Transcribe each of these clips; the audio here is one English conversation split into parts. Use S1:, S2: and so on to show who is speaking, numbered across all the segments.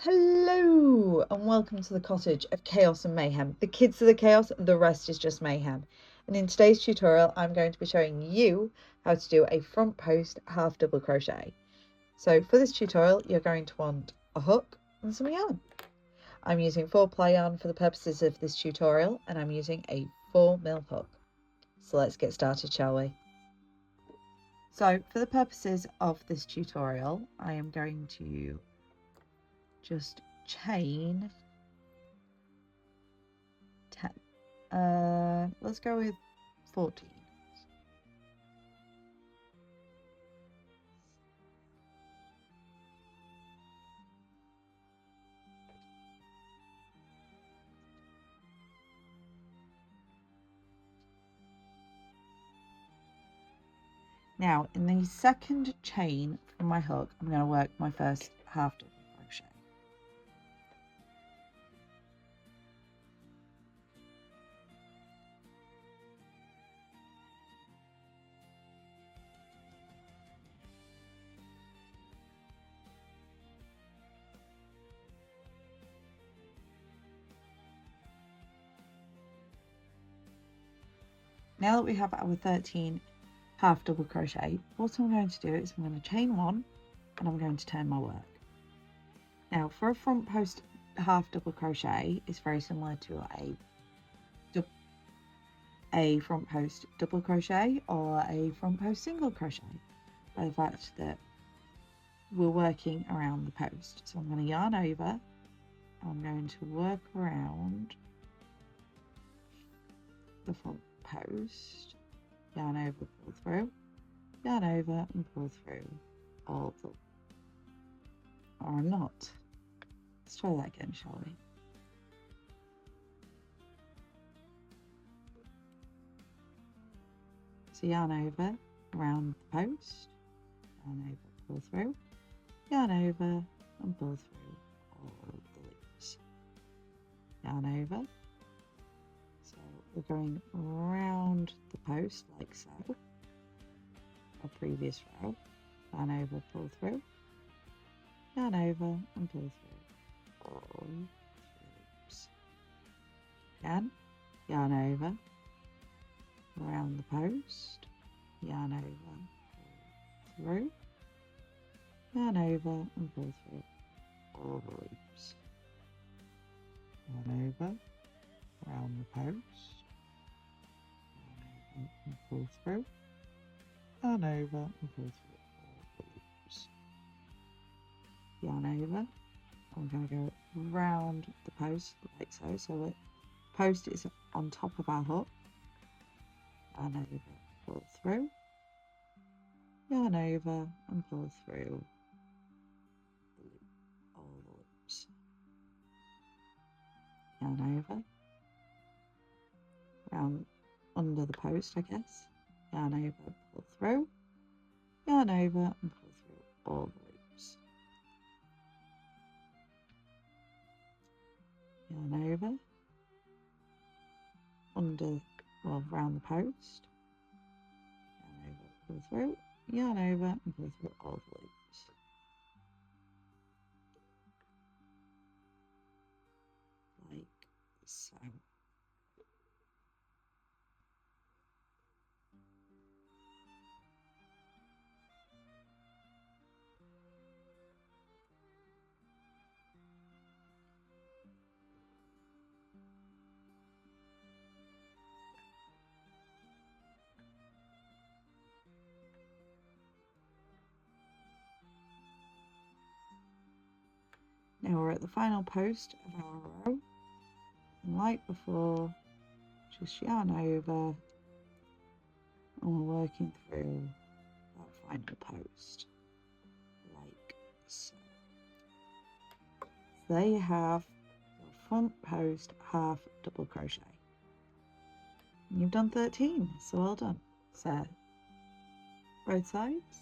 S1: Hello and welcome to the Cottage of Chaos and Mayhem. The kids are the chaos, the rest is just mayhem. And in today's tutorial, I'm going to be showing you how to do a front post half double crochet. So for this tutorial, you're going to want a hook and some yarn. I'm using 4-ply yarn for the purposes of this tutorial, and I'm using a 4mm hook. So let's get started, shall we? So for the purposes of this tutorial, I am going to just chain 10. Let's go with 14. Now in the second chain from my hook, I'm going to work my first half double crochet. Now that we have our 13 half double crochet, what I'm going to do is I'm going to chain one and I'm going to turn my work. Now for a front post half double crochet, it's very similar to a front post double crochet or a front post single crochet, by the fact that we're working around the post. So I'm going to yarn over, I'm going to work around the front post, yarn over, pull through, yarn over and pull through all the, or not. Let's try that again, shall we? So yarn over around the post, yarn over, pull through, yarn over and pull through all the loops, yarn over. So we're going around the post like so, our previous row, yarn over, pull through, yarn over and pull through all 3 loops. Again, yarn over around the post, yarn over, pull through, yarn over and pull through all the loops, yarn over around the post, yarn over and pull through, yarn over and pull through all the loops, yarn over. I'm going to go round the post like so, so the post is on top of our hook, yarn over, pull through, yarn over and pull through all the loops, yarn over, round under the post I guess, yarn over, pull through, yarn over and pull through all the loops, yarn over, under, well, round the post, yarn over, pull through, yarn over and pull through all the loops, like so. Now we're at the final post of our row, and like before, just yarn over and we're working through that final post like so. So there you have your front post half double crochet. You've done 13, so well done. So both sides.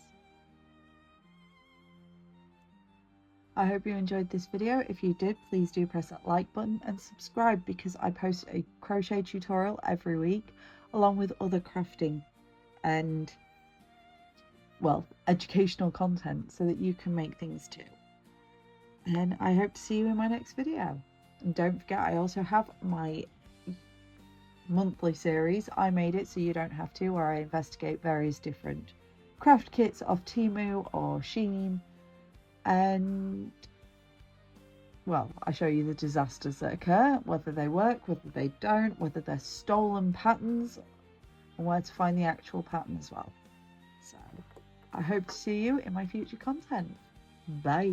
S1: I hope you enjoyed this video. If you did, please do press that like button and subscribe, because I post a crochet tutorial every week along with other crafting and, well, educational content so that you can make things too. And I hope to see you in my next video. And don't forget, I also have my monthly series, I Made It So You Don't Have To, where I investigate various different craft kits off Temu or Shein, and well, I show you the disasters that occur, whether they work, whether they don't, whether they're stolen patterns, and where to find the actual pattern as well. So I hope to see you in my future content. Bye.